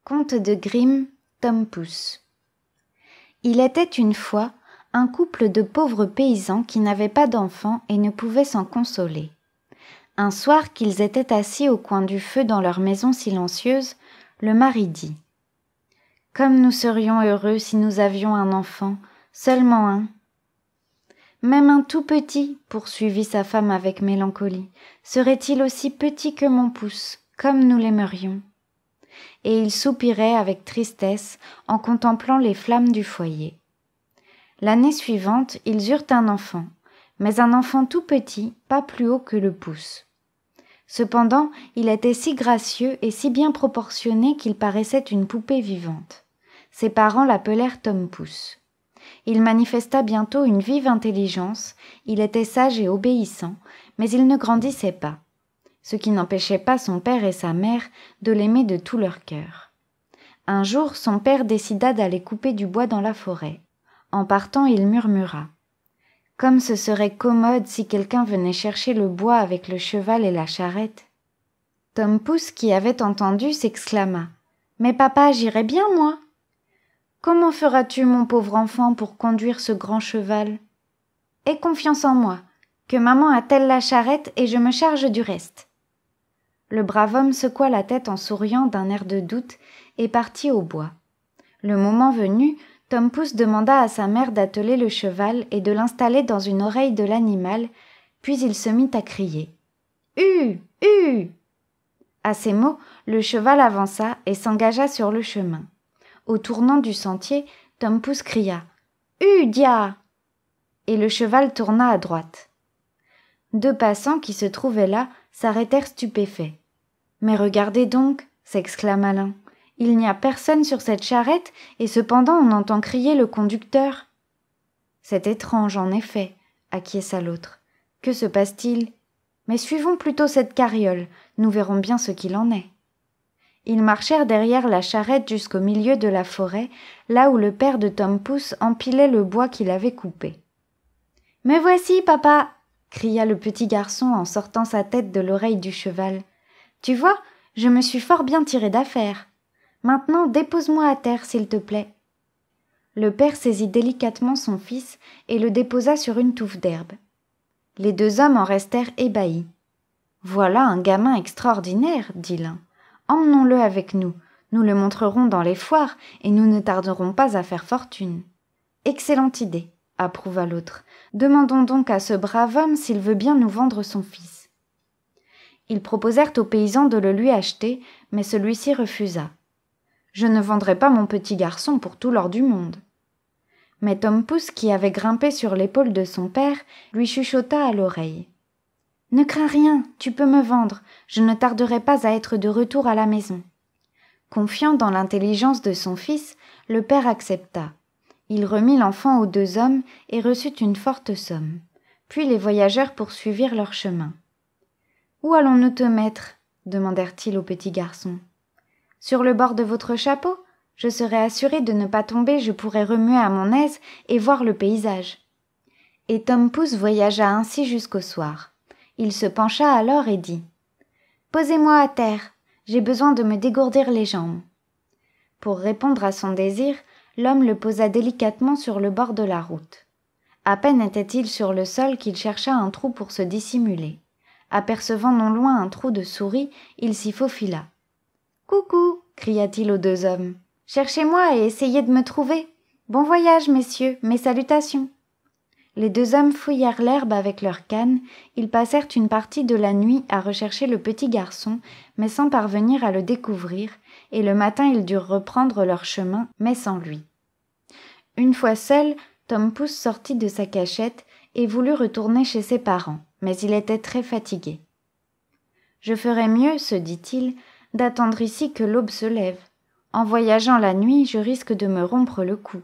Conte de Grimm, Tom Pouce. Il était une fois un couple de pauvres paysans qui n'avaient pas d'enfants et ne pouvaient s'en consoler. Un soir qu'ils étaient assis au coin du feu dans leur maison silencieuse, le mari dit « Comme nous serions heureux si nous avions un enfant, seulement un. » « Même un tout petit, poursuivit sa femme avec mélancolie, serait-il aussi petit que mon pouce, comme nous l'aimerions ?» Et il soupirait avec tristesse en contemplant les flammes du foyer. L'année suivante, ils eurent un enfant, mais un enfant tout petit, pas plus haut que le pouce. Cependant, il était si gracieux et si bien proportionné qu'il paraissait une poupée vivante. Ses parents l'appelèrent Tom Pouce. Il manifesta bientôt une vive intelligence, il était sage et obéissant, mais il ne grandissait pas, ce qui n'empêchait pas son père et sa mère de l'aimer de tout leur cœur. Un jour, son père décida d'aller couper du bois dans la forêt. En partant, il murmura « Comme ce serait commode si quelqu'un venait chercher le bois avec le cheval et la charrette !» Tom Pouce, qui avait entendu, s'exclama « Mais papa, j'irai bien, moi !»« Comment feras-tu, mon pauvre enfant, pour conduire ce grand cheval ? » ?»« Aie confiance en moi, que maman attelle la charrette et je me charge du reste. » Le brave homme secoua la tête en souriant d'un air de doute et partit au bois. Le moment venu, Tom Pouce demanda à sa mère d'atteler le cheval et de l'installer dans une oreille de l'animal, puis il se mit à crier « Hu ! Hu !» À ces mots, le cheval avança et s'engagea sur le chemin. Au tournant du sentier, Tom Pouce cria « Hu, dia !» et le cheval tourna à droite. Deux passants qui se trouvaient là s'arrêtèrent stupéfaits. « Mais regardez donc !» s'exclama l'un. « Il n'y a personne sur cette charrette et cependant on entend crier le conducteur. »« C'est étrange, en effet, » acquiesça l'autre. « Que se passe-t-il ? Mais suivons plutôt cette carriole, nous verrons bien ce qu'il en est. » Ils marchèrent derrière la charrette jusqu'au milieu de la forêt, là où le père de Tom Pouce empilait le bois qu'il avait coupé. « Me voici, papa !» cria le petit garçon en sortant sa tête de l'oreille du cheval. « Tu vois, je me suis fort bien tiré d'affaire. Maintenant, dépose-moi à terre, s'il te plaît. » Le père saisit délicatement son fils et le déposa sur une touffe d'herbe. Les deux hommes en restèrent ébahis. « Voilà un gamin extraordinaire, » dit l'un. « Emmenons-le avec nous, nous le montrerons dans les foires et nous ne tarderons pas à faire fortune. »« Excellente idée, » approuva l'autre. « Demandons donc à ce brave homme s'il veut bien nous vendre son fils. » Ils proposèrent au paysan de le lui acheter, mais celui-ci refusa. « Je ne vendrai pas mon petit garçon pour tout l'or du monde. » Mais Tom Pouce, qui avait grimpé sur l'épaule de son père, lui chuchota à l'oreille. « Ne crains rien, tu peux me vendre, je ne tarderai pas à être de retour à la maison. » Confiant dans l'intelligence de son fils, le père accepta. Il remit l'enfant aux deux hommes et reçut une forte somme. Puis les voyageurs poursuivirent leur chemin. « Où allons-nous te mettre ?» demandèrent-ils au petit garçon. « Sur le bord de votre chapeau ? Je serai assuré de ne pas tomber, je pourrai remuer à mon aise et voir le paysage. » Et Tom Pouce voyagea ainsi jusqu'au soir. Il se pencha alors et dit « Posez-moi à terre, j'ai besoin de me dégourdir les jambes. » Pour répondre à son désir, l'homme le posa délicatement sur le bord de la route. À peine était-il sur le sol qu'il chercha un trou pour se dissimuler. Apercevant non loin un trou de souris, il s'y faufila. « Coucou !» cria-t-il aux deux hommes. « Cherchez-moi et essayez de me trouver. Bon voyage, messieurs, mes salutations. » Les deux hommes fouillèrent l'herbe avec leurs cannes, ils passèrent une partie de la nuit à rechercher le petit garçon, mais sans parvenir à le découvrir, et le matin ils durent reprendre leur chemin, mais sans lui. Une fois seul, Tom Pouce sortit de sa cachette et voulut retourner chez ses parents, mais il était très fatigué. « Je ferais mieux, se dit-il, d'attendre ici que l'aube se lève. En voyageant la nuit, je risque de me rompre le cou. »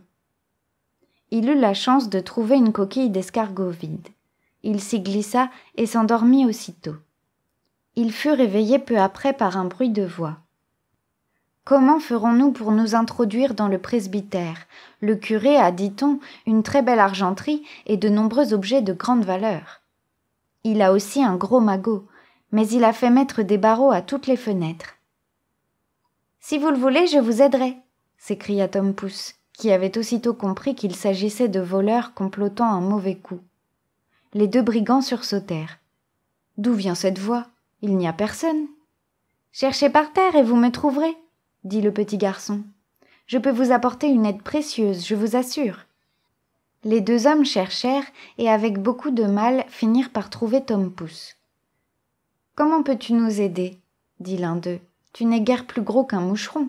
Il eut la chance de trouver une coquille d'escargot vide. Il s'y glissa et s'endormit aussitôt. Il fut réveillé peu après par un bruit de voix. « Comment ferons-nous pour nous introduire dans le presbytère ? Le curé a, dit-on, une très belle argenterie et de nombreux objets de grande valeur. Il a aussi un gros magot, mais il a fait mettre des barreaux à toutes les fenêtres. » Si vous le voulez, je vous aiderai, s'écria Tom Pouce, qui avait aussitôt compris qu'il s'agissait de voleurs complotant un mauvais coup. Les 2 brigands sursautèrent. D'où vient cette voix? Il n'y a personne. Cherchez par terre et vous me trouverez, dit le petit garçon. Je peux vous apporter une aide précieuse, je vous assure. Les 2 hommes cherchèrent et avec beaucoup de mal finirent par trouver Tom Pouce. Comment peux-tu nous aider? Dit l'un d'eux. Tu n'es guère plus gros qu'un moucheron.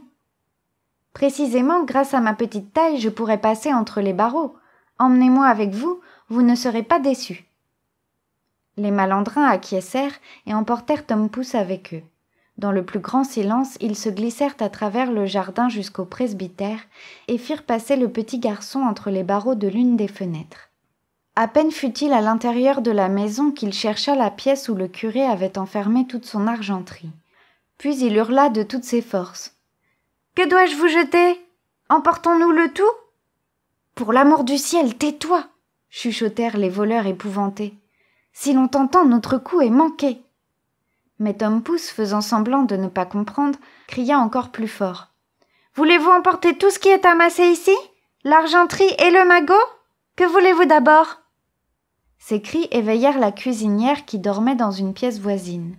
Précisément, grâce à ma petite taille, je pourrais passer entre les barreaux. Emmenez-moi avec vous, vous ne serez pas déçus. Les malandrins acquiescèrent et emportèrent Tom Pouce avec eux. Dans le plus grand silence, ils se glissèrent à travers le jardin jusqu'au presbytère et firent passer le petit garçon entre les barreaux de l'une des fenêtres. À peine fut-il à l'intérieur de la maison qu'il chercha la pièce où le curé avait enfermé toute son argenterie. Puis il hurla de toutes ses forces. « Que dois-je vous jeter? Emportons-nous le tout ?»« Pour l'amour du ciel, tais-toi » chuchotèrent les voleurs épouvantés. « Si l'on t'entend, notre coup est manqué. » Mais Tom Pouce, faisant semblant de ne pas comprendre, cria encore plus fort. « Voulez-vous emporter tout ce qui est amassé ici? L'argenterie et le magot? Que voulez-vous d'abord ?» Ces cris éveillèrent la cuisinière qui dormait dans une pièce voisine.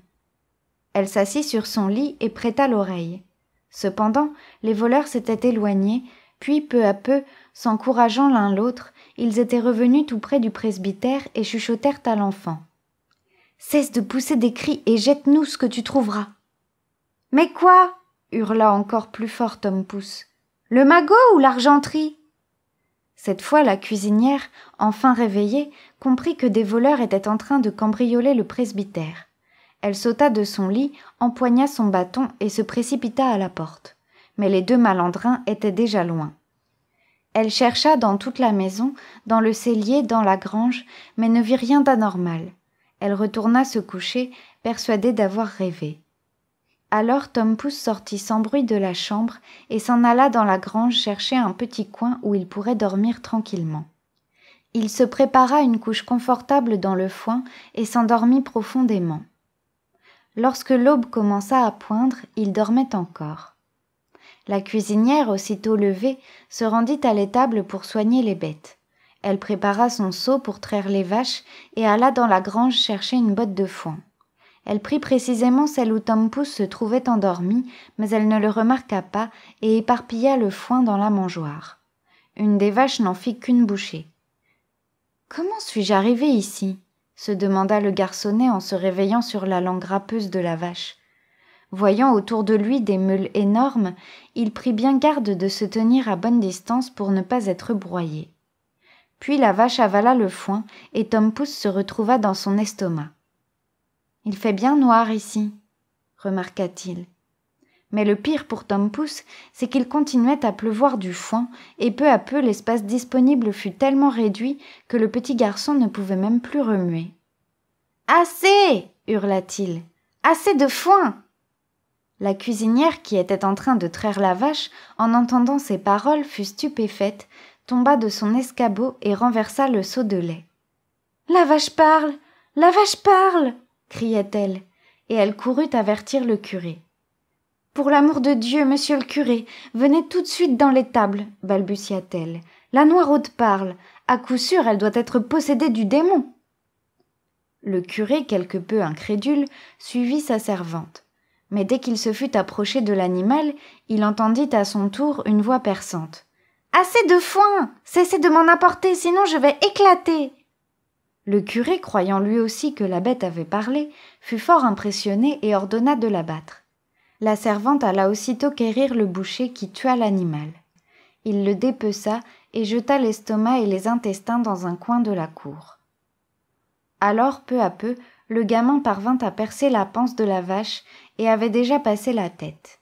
Elle s'assit sur son lit et prêta l'oreille. Cependant, les voleurs s'étaient éloignés, puis peu à peu, s'encourageant l'un l'autre, ils étaient revenus tout près du presbytère et chuchotèrent à l'enfant. « Cesse de pousser des cris et jette-nous ce que tu trouveras. »« Mais quoi ?» hurla encore plus fort Tom Pouce. « Le magot ou l'argenterie ?» Cette fois, la cuisinière, enfin réveillée, comprit que des voleurs étaient en train de cambrioler le presbytère. Elle sauta de son lit, empoigna son bâton et se précipita à la porte. Mais les 2 malandrins étaient déjà loin. Elle chercha dans toute la maison, dans le cellier, dans la grange, mais ne vit rien d'anormal. Elle retourna se coucher, persuadée d'avoir rêvé. Alors Tom Pouce sortit sans bruit de la chambre et s'en alla dans la grange chercher un petit coin où il pourrait dormir tranquillement. Il se prépara une couche confortable dans le foin et s'endormit profondément. Lorsque l'aube commença à poindre, il dormait encore. La cuisinière, aussitôt levée, se rendit à l'étable pour soigner les bêtes. Elle prépara son seau pour traire les vaches et alla dans la grange chercher une botte de foin. Elle prit précisément celle où Tom Pouce se trouvait endormi, mais elle ne le remarqua pas et éparpilla le foin dans la mangeoire. Une des vaches n'en fit qu'une bouchée. « Comment suis-je arrivé ici ?» se demanda le garçonnet en se réveillant sur la langue râpeuse de la vache. Voyant autour de lui des meules énormes, il prit bien garde de se tenir à bonne distance pour ne pas être broyé. Puis la vache avala le foin et Tom Pouce se retrouva dans son estomac. « Il fait bien noir ici, » remarqua-t-il. Mais le pire pour Tom Pouce, c'est qu'il continuait à pleuvoir du foin, et peu à peu l'espace disponible fut tellement réduit que le petit garçon ne pouvait même plus remuer. « Assez !» hurla-t-il. « Assez de foin !» La cuisinière, qui était en train de traire la vache, en entendant ces paroles, fut stupéfaite, tomba de son escabeau et renversa le seau de lait. « La vache parle ! La vache parle !» criait-elle, et elle courut avertir le curé. « Pour l'amour de Dieu, monsieur le curé, venez tout de suite dans l'étable, balbutia-t-elle. La noiraude parle. À coup sûr, elle doit être possédée du démon. Le curé, quelque peu incrédule, suivit sa servante. Mais dès qu'il se fut approché de l'animal, il entendit à son tour une voix perçante. « Assez de foin! Cessez de m'en apporter, sinon je vais éclater !» Le curé, croyant lui aussi que la bête avait parlé, fut fort impressionné et ordonna de l'abattre. La servante alla aussitôt quérir le boucher qui tua l'animal. Il le dépeça et jeta l'estomac et les intestins dans un coin de la cour. Alors, peu à peu, le gamin parvint à percer la panse de la vache et avait déjà passé la tête.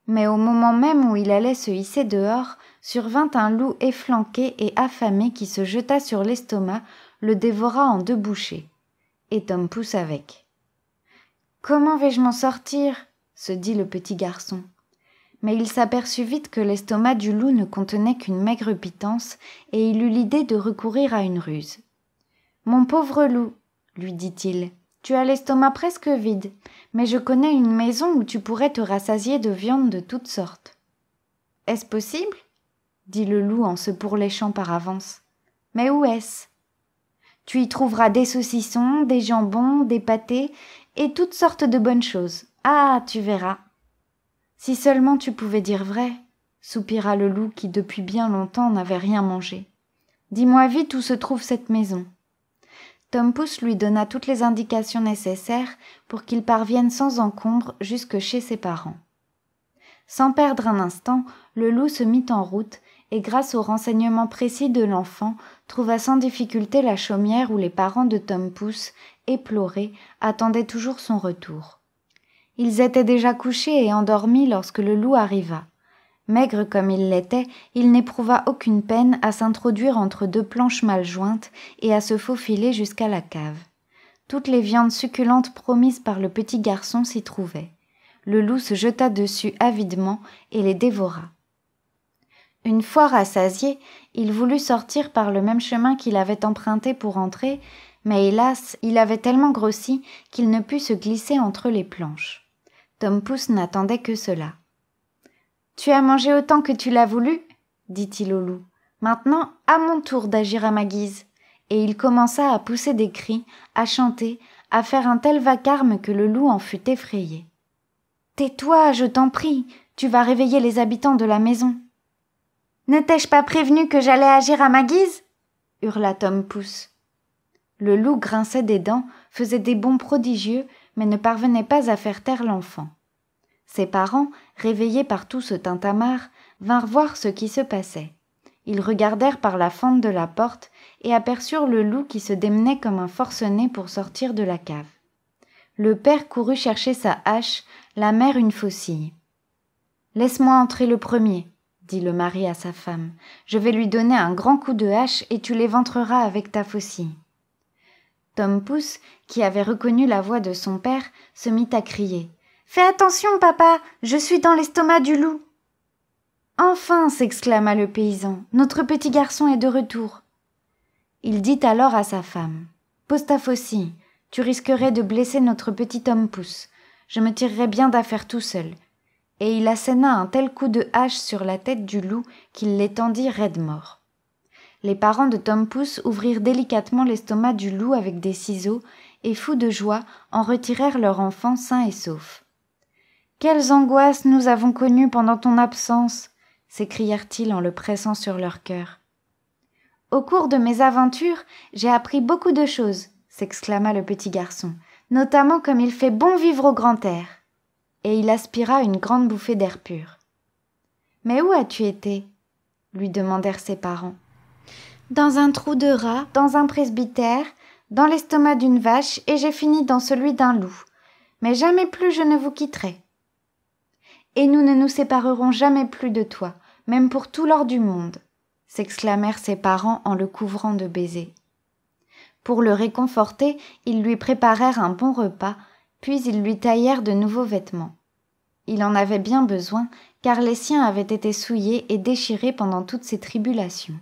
Mais au moment même où il allait se hisser dehors, survint un loup efflanqué et affamé qui se jeta sur l'estomac, le dévora en 2 bouchées. Et Tom Pouce avec. « Comment vais-je m'en sortir ?» se dit le petit garçon. Mais il s'aperçut vite que l'estomac du loup ne contenait qu'une maigre pitance, et il eut l'idée de recourir à une ruse. « Mon pauvre loup, lui dit-il, Tu as l'estomac presque vide, mais je connais une maison où tu pourrais te rassasier de viande de toutes sortes. » « Est-ce possible ?» dit le loup en se pourléchant par avance. « Mais où est-ce ? » « Tu y trouveras des saucissons, des jambons, des pâtés et toutes sortes de bonnes choses. Ah, tu verras. »« Si seulement tu pouvais dire vrai, » soupira le loup qui depuis bien longtemps n'avait rien mangé. « Dis-moi vite où se trouve cette maison. » Tom Pouce lui donna toutes les indications nécessaires pour qu'il parvienne sans encombre jusque chez ses parents. Sans perdre un instant, le loup se mit en route et grâce aux renseignements précis de l'enfant, trouva sans difficulté la chaumière où les parents de Tom Pouce, éplorés, attendaient toujours son retour. Ils étaient déjà couchés et endormis lorsque le loup arriva. Maigre comme il l'était, il n'éprouva aucune peine à s'introduire entre deux planches mal jointes et à se faufiler jusqu'à la cave. Toutes les viandes succulentes promises par le petit garçon s'y trouvaient. Le loup se jeta dessus avidement et les dévora. Une fois rassasié, il voulut sortir par le même chemin qu'il avait emprunté pour entrer, mais hélas, il avait tellement grossi qu'il ne put se glisser entre les planches. Tom Pouce n'attendait que cela. « Tu as mangé autant que tu l'as voulu ?» dit-il au loup. « Maintenant, à mon tour d'agir à ma guise. » Et il commença à pousser des cris, à chanter, à faire un tel vacarme que le loup en fut effrayé. « Tais-toi, je t'en prie, tu vas réveiller les habitants de la maison. »« Ne t'ai-je pas prévenu que j'allais agir à ma guise ?» hurla Tom Pouce. Le loup grinçait des dents, faisait des bonds prodigieux, mais ne parvenait pas à faire taire l'enfant. Ses parents, réveillés par tout ce tintamarre, vinrent voir ce qui se passait. Ils regardèrent par la fente de la porte et aperçurent le loup qui se démenait comme un forcené pour sortir de la cave. Le père courut chercher sa hache, la mère une faucille. « Laisse-moi entrer le premier, » dit le mari à sa femme. « Je vais lui donner un grand coup de hache et tu l'éventreras avec ta faucille. » Tom Pouce, qui avait reconnu la voix de son père, se mit à crier. « Fais attention, papa, je suis dans l'estomac du loup. » « Enfin, s'exclama le paysan, notre petit garçon est de retour. » Il dit alors à sa femme. « Pose ta faucille, tu risquerais de blesser notre petit Tom Pouce. Je me tirerais bien d'affaire tout seul. » Et il asséna un tel coup de hache sur la tête du loup qu'il l'étendit raide mort. Les parents de Tom Pouce ouvrirent délicatement l'estomac du loup avec des ciseaux et, fous de joie, en retirèrent leur enfant sain et sauf. « Quelles angoisses nous avons connues pendant ton absence !» s'écrièrent-ils en le pressant sur leur cœur. « Au cours de mes aventures, j'ai appris beaucoup de choses, » s'exclama le petit garçon, « notamment comme il fait bon vivre au grand air. » Et il aspira une grande bouffée d'air pur. « Mais où as-tu été ?» lui demandèrent ses parents. « Dans un trou de rat, dans un presbytère, dans l'estomac d'une vache, et j'ai fini dans celui d'un loup. Mais jamais plus je ne vous quitterai. Et nous ne nous séparerons jamais plus de toi, même pour tout l'or du monde, » s'exclamèrent ses parents en le couvrant de baisers. Pour le réconforter, ils lui préparèrent un bon repas, puis ils lui taillèrent de nouveaux vêtements. Il en avait bien besoin, car les siens avaient été souillés et déchirés pendant toutes ces tribulations.